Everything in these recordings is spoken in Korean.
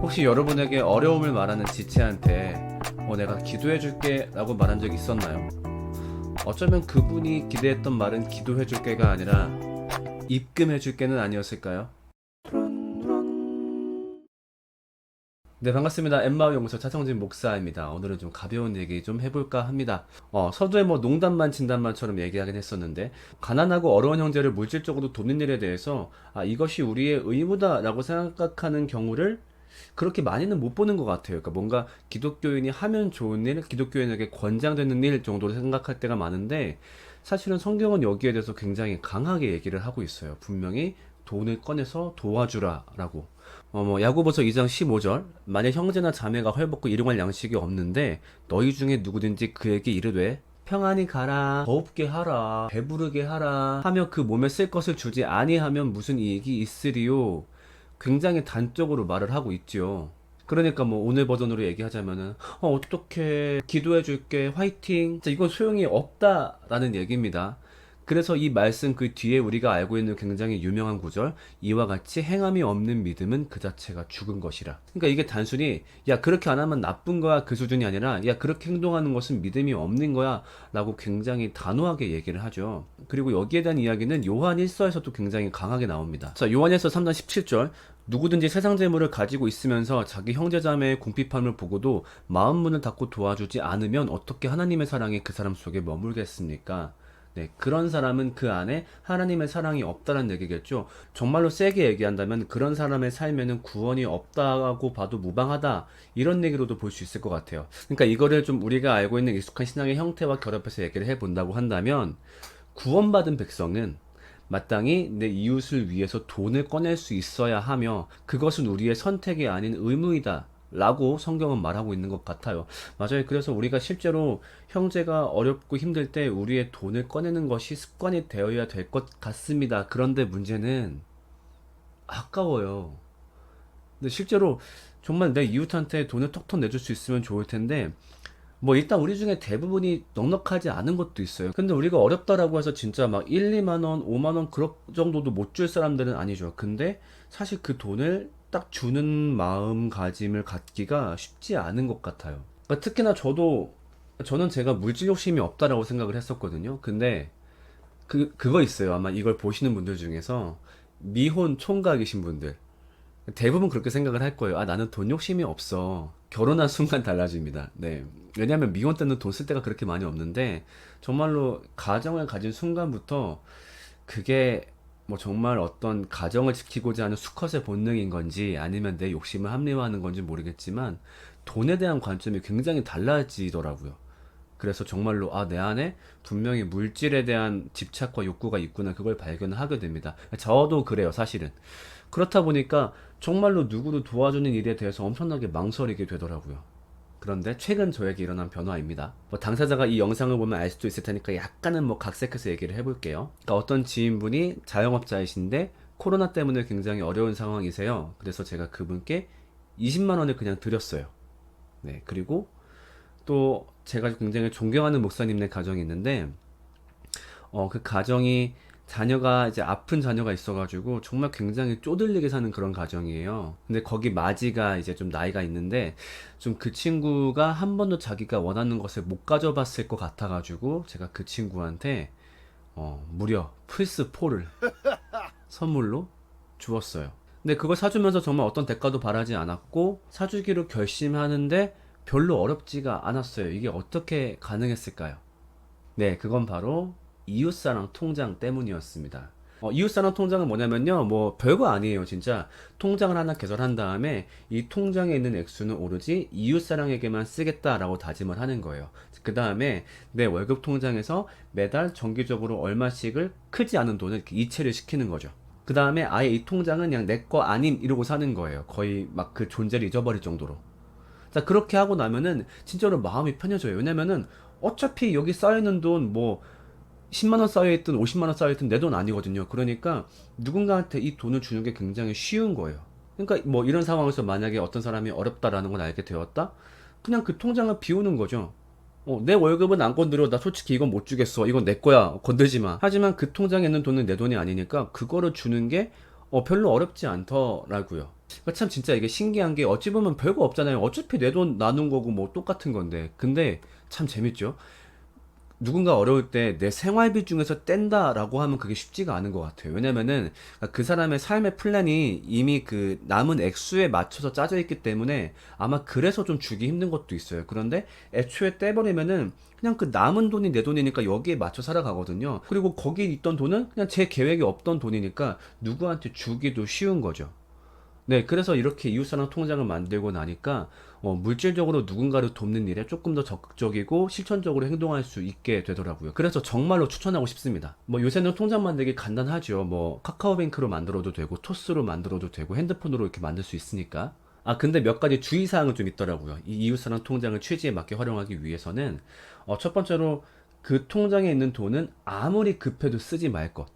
혹시 여러분에게 어려움을 말하는 지체한테 내가 기도해줄게 라고 말한 적 있었나요? 어쩌면 그분이 기대했던 말은 기도해줄게가 아니라 입금해줄게는 아니었을까요? 네, 반갑습니다. 엠마오 연구소 차성진 목사입니다. 오늘은 좀 가벼운 얘기 좀 해볼까 합니다. 서두에 뭐 농담만 진담만처럼 얘기하긴 했었는데, 가난하고 어려운 형제를 물질적으로 돕는 일에 대해서 이것이 우리의 의무다라고 생각하는 경우를 그렇게 많이는 못 보는 것 같아요. 그러니까 뭔가 기독교인이 하면 좋은 일, 기독교인에게 권장되는 일 정도로 생각할 때가 많은데, 사실은 성경은 여기에 대해서 굉장히 강하게 얘기를 하고 있어요. 분명히 돈을 꺼내서 도와주라라고. 뭐 야고보서 2장 15절, 만약 형제나 자매가 헐벗고 일용할 양식이 없는데 너희 중에 누구든지 그에게 이르되 평안히 가라, 더웁게 하라, 배부르게 하라 하며 그 몸에 쓸 것을 주지 아니하면 무슨 이익이 있으리요. 굉장히 단적으로 말을 하고 있죠. 그러니까 뭐 오늘 버전으로 얘기하자면은 어떻게 기도해 줄게 화이팅, 자, 이건 소용이 없다라는 얘기입니다. 그래서 이 말씀 그 뒤에 우리가 알고 있는 굉장히 유명한 구절, 이와 같이 행함이 없는 믿음은 그 자체가 죽은 것이라. 그러니까 이게 단순히 야 그렇게 안 하면 나쁜 거야 그 수준이 아니라 야 그렇게 행동하는 것은 믿음이 없는 거야 라고 굉장히 단호하게 얘기를 하죠. 그리고 여기에 대한 이야기는 요한 1서에서도 굉장히 강하게 나옵니다. 자, 요한 1서 3장 17절, 누구든지 세상 재물을 가지고 있으면서 자기 형제자매의 궁핍함을 보고도 마음 문을 닫고 도와주지 않으면 어떻게 하나님의 사랑이 그 사람 속에 머물겠습니까? 네, 그런 사람은 그 안에 하나님의 사랑이 없다는 얘기겠죠. 정말로 세게 얘기한다면 그런 사람의 삶에는 구원이 없다고 봐도 무방하다, 이런 얘기로도 볼 수 있을 것 같아요. 그러니까 이거를 좀 우리가 알고 있는 익숙한 신앙의 형태와 결합해서 얘기를 해본다고 한다면, 구원받은 백성은 마땅히 내 이웃을 위해서 돈을 꺼낼 수 있어야 하며 그것은 우리의 선택이 아닌 의무이다 라고 성경은 말하고 있는 것 같아요. 맞아요. 그래서 우리가 실제로 형제가 어렵고 힘들 때 우리의 돈을 꺼내는 것이 습관이 되어야 될 것 같습니다. 그런데 문제는 아까워요. 근데 실제로 정말 내 이웃한테 돈을 톡톡 내줄 수 있으면 좋을 텐데, 뭐 일단 우리 중에 대부분이 넉넉하지 않은 것도 있어요. 근데 우리가 어렵다라고 해서 진짜 막 1, 2만 원, 5만 원 그런 정도도 못 줄 사람들은 아니죠. 근데 사실 그 돈을 딱 주는 마음가짐을 갖기가 쉽지 않은 것 같아요. 그러니까 특히나 저는 제가 물질 욕심이 없다라고 생각을 했었거든요. 근데 그거 있어요. 아마 이걸 보시는 분들 중에서 미혼 총각이신 분들 대부분 그렇게 생각을 할 거예요. 나는 돈 욕심이 없어. 결혼한 순간 달라집니다. 네. 왜냐하면 미혼 때는 돈 쓸 데가 그렇게 많이 없는데, 정말로 가정을 가진 순간부터 그게 뭐 정말 어떤 가정을 지키고자 하는 수컷의 본능인 건지 아니면 내 욕심을 합리화하는 건지 모르겠지만, 돈에 대한 관점이 굉장히 달라지더라고요. 그래서 정말로 내 안에 분명히 물질에 대한 집착과 욕구가 있구나, 그걸 발견을 하게 됩니다. 저도 그래요, 사실은. 그렇다 보니까 정말로 누구를 도와주는 일에 대해서 엄청나게 망설이게 되더라고요. 그런데 최근 저에게 일어난 변화입니다. 뭐 당사자가 이 영상을 보면 알 수도 있을 테니까 약간은 뭐 각색해서 얘기를 해볼게요. 그러니까 어떤 지인분이 자영업자이신데 코로나 때문에 굉장히 어려운 상황이세요. 그래서 제가 그분께 20만 원을 그냥 드렸어요. 네, 그리고 또 제가 굉장히 존경하는 목사님네 가정이 있는데, 그 가정이 자녀가 이제 아픈 자녀가 있어가지고 정말 굉장히 쪼들리게 사는 그런 가정이에요. 근데 거기 마지가 이제 좀 나이가 있는데, 좀 그 친구가 한 번도 자기가 원하는 것을 못 가져봤을 것 같아가지고 제가 그 친구한테 무려 플스4를 선물로 주었어요. 근데 그걸 사주면서 정말 어떤 대가도 바라지 않았고 사주기로 결심하는데 별로 어렵지가 않았어요. 이게 어떻게 가능했을까요? 네, 그건 바로 이웃사랑 통장 때문이었습니다. 이웃사랑 통장은 뭐냐면요, 뭐 별거 아니에요. 진짜 통장을 하나 개설한 다음에 이 통장에 있는 액수는 오로지 이웃사랑에게만 쓰겠다라고 다짐을 하는 거예요. 그 다음에 내 월급 통장에서 매달 정기적으로 얼마씩을 크지 않은 돈을 이렇게 이체를 시키는 거죠. 그 다음에 아예 이 통장은 그냥 내 거 아님 이러고 사는 거예요. 거의 막 그 존재를 잊어버릴 정도로. 자, 그렇게 하고 나면은 진짜로 마음이 편해져요. 왜냐면은 어차피 여기 쌓여있는 돈 뭐 10만 원 쌓여있든 50만 원 쌓여있든 내 돈 아니거든요. 그러니까 누군가한테 이 돈을 주는 게 굉장히 쉬운 거예요. 그러니까 뭐 이런 상황에서 만약에 어떤 사람이 어렵다라는 걸 알게 되었다? 그냥 그 통장을 비우는 거죠. 내 월급은 안 건드려. 나 솔직히 이건 못 주겠어. 이건 내 거야. 건들지 마. 하지만 그 통장에 있는 돈은 내 돈이 아니니까 그거를 주는 게 별로 어렵지 않더라고요. 그러니까 참 진짜 이게 신기한 게 어찌 보면 별거 없잖아요. 어차피 내 돈 나눈 거고 뭐 똑같은 건데. 근데 참 재밌죠. 누군가 어려울 때 내 생활비 중에서 뗀다라고 하면 그게 쉽지가 않은 것 같아요. 왜냐면은 그 사람의 삶의 플랜이 이미 그 남은 액수에 맞춰서 짜져 있기 때문에 아마 그래서 좀 주기 힘든 것도 있어요. 그런데 애초에 떼버리면은 그냥 그 남은 돈이 내 돈이니까 여기에 맞춰 살아가거든요. 그리고 거기 있던 돈은 그냥 제 계획에 없던 돈이니까 누구한테 주기도 쉬운 거죠. 네, 그래서 이렇게 이웃사랑 통장을 만들고 나니까 물질적으로 누군가를 돕는 일에 조금 더 적극적이고 실천적으로 행동할 수 있게 되더라고요. 그래서 정말로 추천하고 싶습니다. 뭐 요새는 통장 만들기 간단하죠. 뭐 카카오뱅크로 만들어도 되고 토스로 만들어도 되고 핸드폰으로 이렇게 만들 수 있으니까. 아, 근데 몇 가지 주의사항은 좀 있더라고요. 이 이웃사랑 통장을 취지에 맞게 활용하기 위해서는 첫 번째로 그 통장에 있는 돈은 아무리 급해도 쓰지 말 것.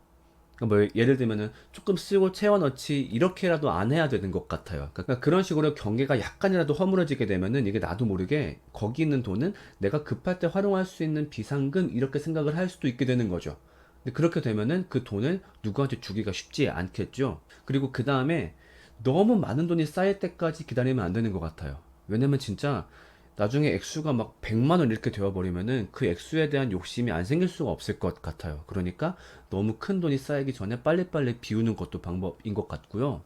그러니까 뭐 예를 들면은 조금 쓰고 채워 넣지 이렇게라도 안 해야 되는 것 같아요. 그러니까 그런 식으로 경계가 약간이라도 허물어지게 되면은 이게 나도 모르게 거기 있는 돈은 내가 급할 때 활용할 수 있는 비상금 이렇게 생각을 할 수도 있게 되는 거죠. 근데 그렇게 되면은 그 돈을 누구한테 주기가 쉽지 않겠죠. 그리고 그 다음에 너무 많은 돈이 쌓일 때까지 기다리면 안 되는 것 같아요. 왜냐면 진짜 나중에 액수가 막 100만 원 이렇게 되어버리면은 그 액수에 대한 욕심이 안 생길 수가 없을 것 같아요. 그러니까 너무 큰 돈이 쌓이기 전에 빨리빨리 비우는 것도 방법인 것 같고요.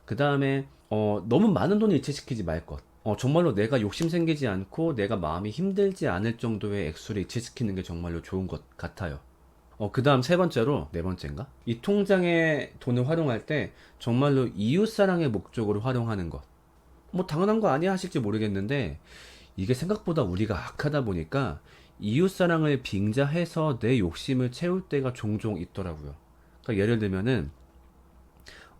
그 다음에 너무 많은 돈을 이체시키지 말 것. 정말로 내가 욕심 생기지 않고 내가 마음이 힘들지 않을 정도의 액수를 이체시키는 게 정말로 좋은 것 같아요. 그 다음 세 번째로, 네 번째인가? 이 통장에 돈을 활용할 때 정말로 이웃사랑의 목적으로 활용하는 것. 뭐 당연한 거 아니야 하실지 모르겠는데 이게 생각보다 우리가 악하다 보니까 이웃사랑을 빙자해서 내 욕심을 채울 때가 종종 있더라고요. 그러니까 예를 들면은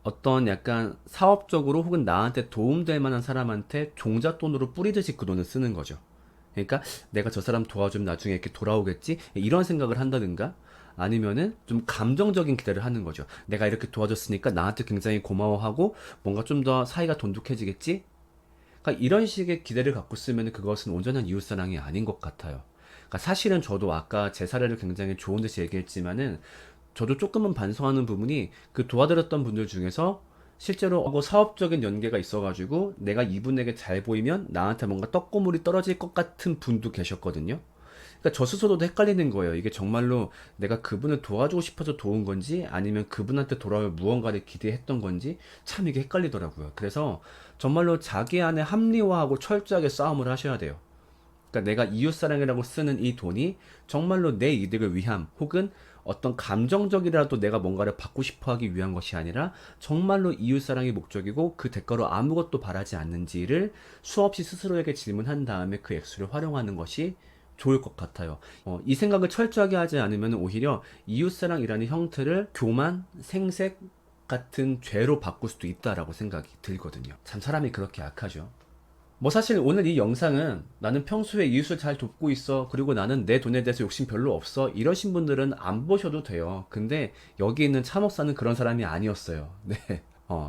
어떤 약간 사업적으로 혹은 나한테 도움될 만한 사람한테 종잣돈으로 뿌리듯이 그 돈을 쓰는 거죠. 그러니까 내가 저 사람 도와주면 나중에 이렇게 돌아오겠지? 이런 생각을 한다든가 아니면은 좀 감정적인 기대를 하는 거죠. 내가 이렇게 도와줬으니까 나한테 굉장히 고마워하고 뭔가 좀 더 사이가 돈독해지겠지? 그러니까 이런 식의 기대를 갖고 쓰면 그것은 온전한 이웃사랑이 아닌 것 같아요. 그러니까 사실은 저도 아까 제 사례를 굉장히 좋은 듯이 얘기했지만은 저도 조금은 반성하는 부분이 그 도와드렸던 분들 중에서 실제로 뭐 사업적인 연계가 있어가지고 내가 이분에게 잘 보이면 나한테 뭔가 떡고물이 떨어질 것 같은 분도 계셨거든요. 그러니까 저 스스로도 헷갈리는 거예요. 이게 정말로 내가 그분을 도와주고 싶어서 도운 건지 아니면 그분한테 돌아올 무언가를 기대했던 건지 참 이게 헷갈리더라고요. 그래서 정말로 자기 안에 합리화하고 철저하게 싸움을 하셔야 돼요. 그러니까 내가 이웃사랑이라고 쓰는 이 돈이 정말로 내 이득을 위함 혹은 어떤 감정적이라도 내가 뭔가를 받고 싶어 하기 위한 것이 아니라 정말로 이웃사랑이 목적이고 그 대가로 아무것도 바라지 않는지를 수없이 스스로에게 질문한 다음에 그 액수를 활용하는 것이 좋을 것 같아요. 이 생각을 철저하게 하지 않으면 오히려 이웃사랑이라는 형태를 교만, 생색 같은 죄로 바꿀 수도 있다라고 생각이 들거든요. 참 사람이 그렇게 약하죠. 뭐 사실 오늘 이 영상은 나는 평소에 이웃을 잘 돕고 있어. 그리고 나는 내 돈에 대해서 욕심 별로 없어. 이러신 분들은 안 보셔도 돼요. 근데 여기 있는 차 목사는 그런 사람이 아니었어요. 네.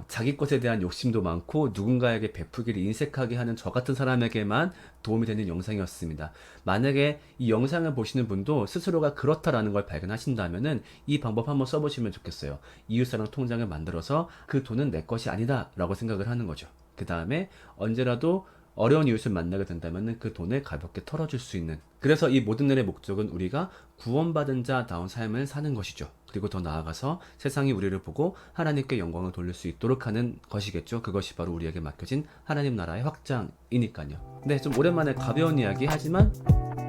자기 것에 대한 욕심도 많고 누군가에게 베푸기를 인색하게 하는 저 같은 사람에게만 도움이 되는 영상이었습니다. 만약에 이 영상을 보시는 분도 스스로가 그렇다라는 걸 발견하신다면은 이 방법 한번 써보시면 좋겠어요. 이웃사랑 통장을 만들어서 그 돈은 내 것이 아니다 라고 생각을 하는 거죠. 그 다음에 언제라도 어려운 이웃을 만나게 된다면 그 돈을 가볍게 털어줄 수 있는, 그래서 이 모든 일의 목적은 우리가 구원받은 자다운 삶을 사는 것이죠. 그리고 더 나아가서 세상이 우리를 보고 하나님께 영광을 돌릴 수 있도록 하는 것이겠죠. 그것이 바로 우리에게 맡겨진 하나님 나라의 확장이니까요. 네, 좀 오랜만에 가벼운 이야기 하지만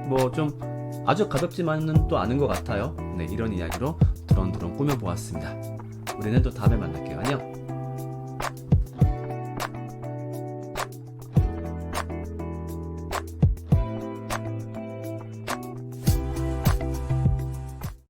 뭐 좀 아주 가볍지만은 또 않은 것 같아요. 네, 이런 이야기로 두런두런 꾸며보았습니다. 우리는 또 다음에 만날게요. 안녕.